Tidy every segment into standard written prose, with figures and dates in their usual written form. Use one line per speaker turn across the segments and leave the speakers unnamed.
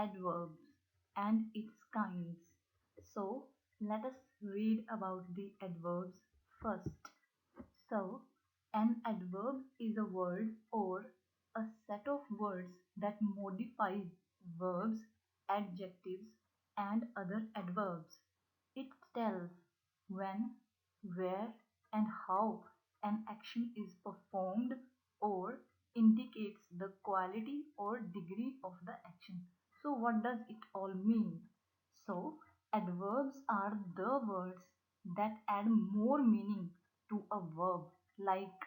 adverbs and its kinds. So let us read about the adverbs first. So an adverb is a word or a set of words that modifies verbs, adjectives, and other adverbs. It tells when, where, and how an action is performed or indicates the quality or degree of the action. So, what does it all mean? So, adverbs are the words that add more meaning to a verb, like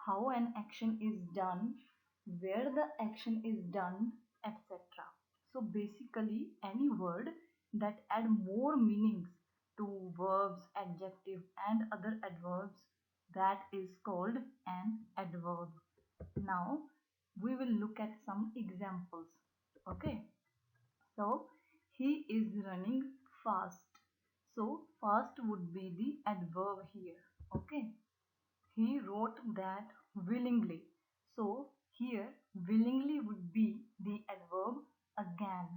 how an action is done, where the action is done, etc. So basically any word that add more meanings to verbs, adjective and other adverbs, that is called an adverb. Now we will look at some examples. Okay, so he is running fast. So fast would be the adverb here. Okay, he wrote that willingly. So here willingly would be the adverb again.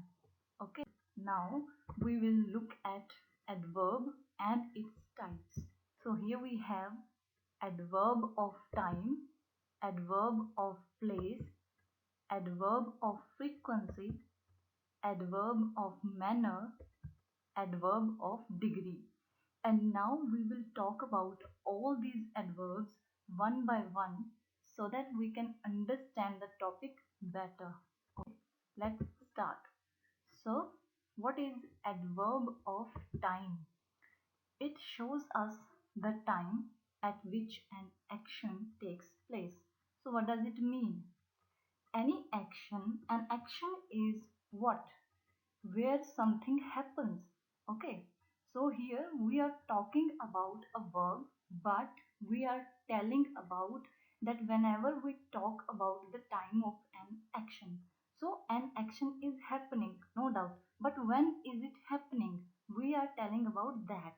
Okay. Now we will look at adverb and its types. So here we have adverb of time, adverb of place, adverb of frequency, adverb of manner, adverb of degree. And now we will talk about all these adverbs one by one so that we can understand the topic better. Okay, let's start. So, what is adverb of time? It shows us the time at which an action takes place. So, what does it mean? Any action, an action is what? Where something happens. Okay, so here we are talking about a verb, but we are telling about that whenever we talk about the time of an action, so an action is happening, no doubt, but when is it happening, we are telling about that.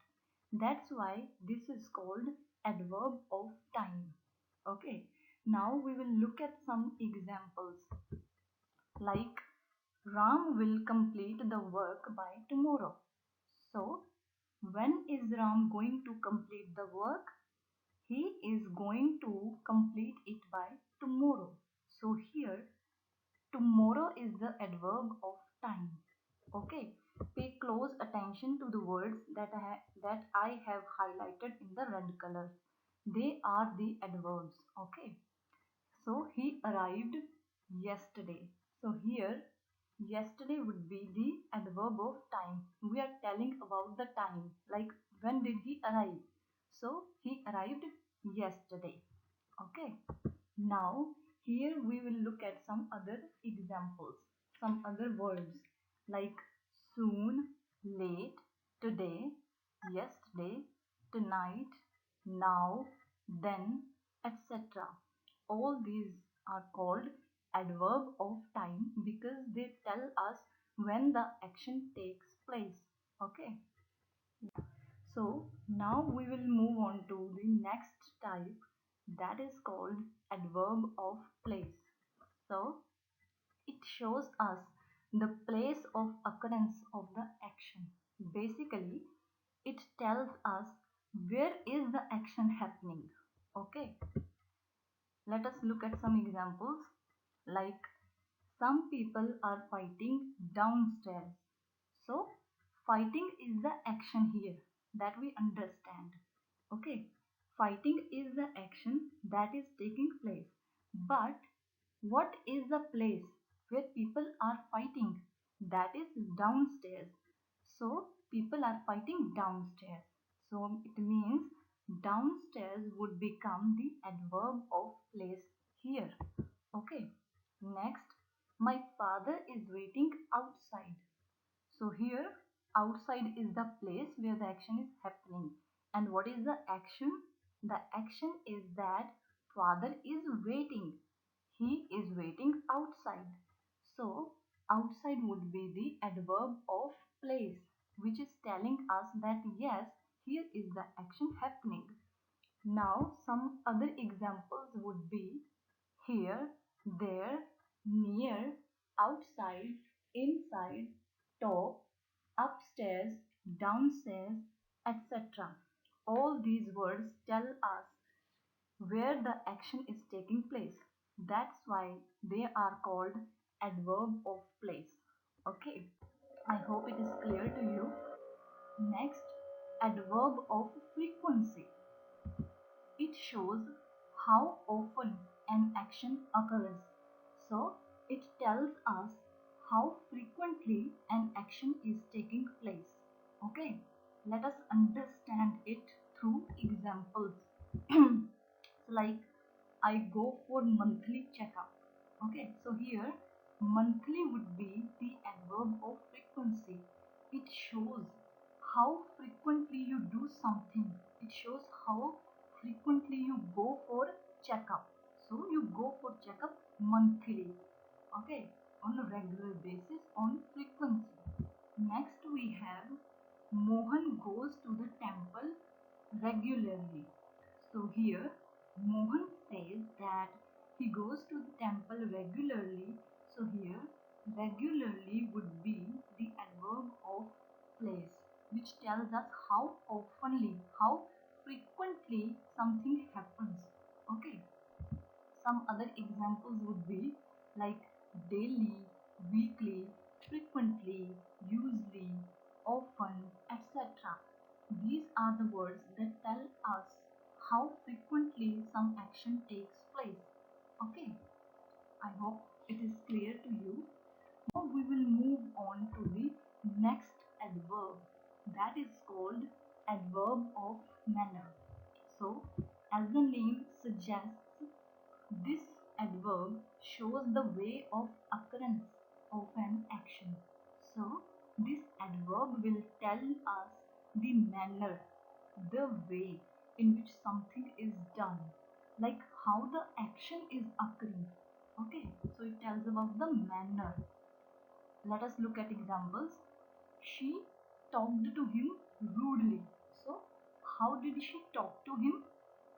That's why this is called adverb of time. Okay, now we will look at some examples, like Ram will complete the work by tomorrow. So, when is Ram going to complete the work? He is going to complete it by tomorrow. So, here tomorrow is the adverb of time. Okay, pay close attention to the words that I have highlighted in the red color. They are the adverbs. Okay, so he arrived yesterday. So here yesterday would be the adverb of time. We are telling about the time, like when did he arrive? So he arrived yesterday. Okay. Now here we will look at some other examples, some other words like soon, late, today, yesterday, tonight, now, then, etc. All these are called adverb of time because they tell us when the action takes place. Okay. So now we will move on to the next type, that is called adverb of place. So it shows us the place of occurrence of the action. Basically, it tells us where is the action happening. Okay. Let us look at some examples, like some people are fighting downstairs. So fighting is the action here that we understand. Okay, fighting is the action that is taking place. But what is the place where people are fighting? That is downstairs. So people are fighting downstairs. So it means downstairs would become the adverb of place here. Okay. Next, my father is waiting outside. So here outside is the place where the action is happening. And what is the action? The action is that father is waiting. He is waiting outside. So outside would be the adverb of place, which is telling us that yes, here is the action happening. Now some other examples would be here, there, near, outside, inside, top, upstairs, downstairs, etc. All these words tell us where the action is taking place. That's why they are called adverb of place. Okay, I hope it is clear to you. Next, adverb of frequency. It shows how often an action occurs. So, it tells us how frequently an action is taking place. Okay, let us understand it through examples. So like I go for monthly checkup. Okay, so here monthly would be the adverb of frequency. It shows how frequently you do something. It shows how frequently you go for checkup. So you go for checkup monthly. Okay, on a regular basis on frequency. Next we have Mohan goes to the temple regularly. So here Mohan says that he goes to the temple regularly. So here regularly would be the adverb of place, which tells us how oftenly, how frequently something happens. Okay. Some other examples would be like daily, weekly, frequently, usually, often, etc. These are the words that tell us how frequently some action takes place. Okay, I hope it is clear to you. Now we will move on to the next adverb, that is called adverb of manner. So, as the name suggests, this adverb shows the way of occurrence of an action. So, this adverb will tell us the manner, the way in which something is done, like how the action is occurring. Okay, so it tells about the manner. Let us look at examples. She talked to him rudely. So, how did she talk to him?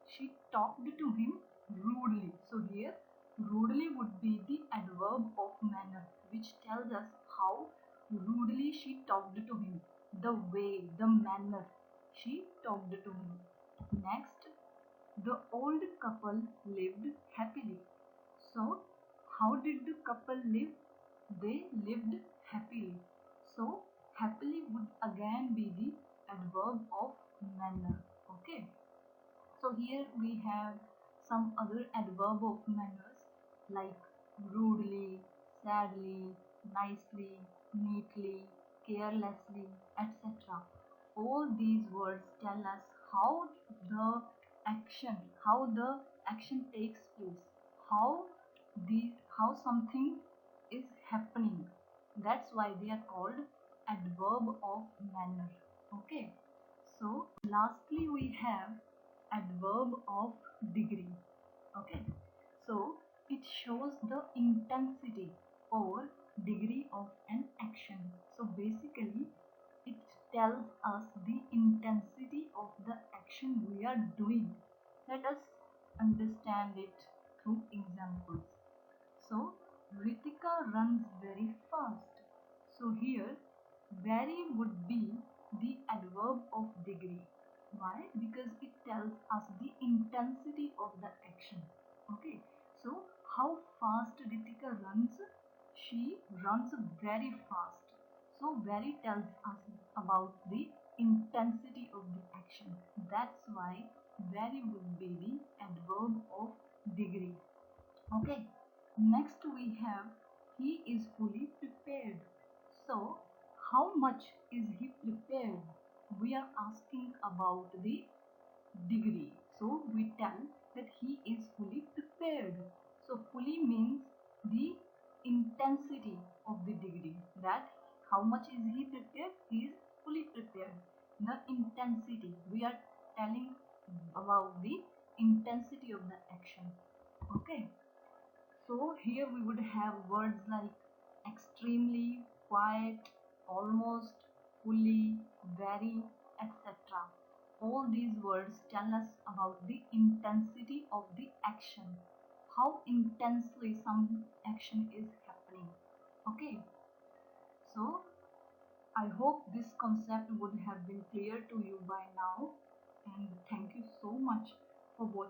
She talked to him rudely. So, here rudely would be the adverb of manner, which tells us how rudely she talked to him. The way, the manner she talked to him. Next, the old couple lived happily. So, how did the couple live? They lived happily. So, happily would again be the adverb of manner. Okay. So, here we have some other adverb of manners like rudely, sadly, nicely, neatly, carelessly, etc. All these words tell us the action, how the action takes place, how how something is happening. That's why they are called adverb of manner. Okay. So lastly we have adverb of degree. Okay. So it shows the intensity or degree of an action. So basically it tells us the intensity of the action we are doing. Let us understand it through examples. So Ritika runs very fast. So here very would be the adverb of degree. Why? Because it tells us the intensity of the action. Okay. So how fast Ritika runs? She runs very fast. So very tells us about the intensity of the action. That's why very would be the adverb of degree. Okay, next we have he is fully prepared. So, how much is he prepared? We are asking about the degree. So, we tell that he is fully prepared. So, fully means the intensity of the degree. That how much is he prepared? He is fully prepared. The intensity. We are telling about the intensity of the action. Okay. So here we would have words like extremely, quite, almost, fully, very, etc. All these words tell us about the intensity of the action, how intensely some action is happening. Okay. I hope this concept would have been clear to you by now, and thank you so much for watching.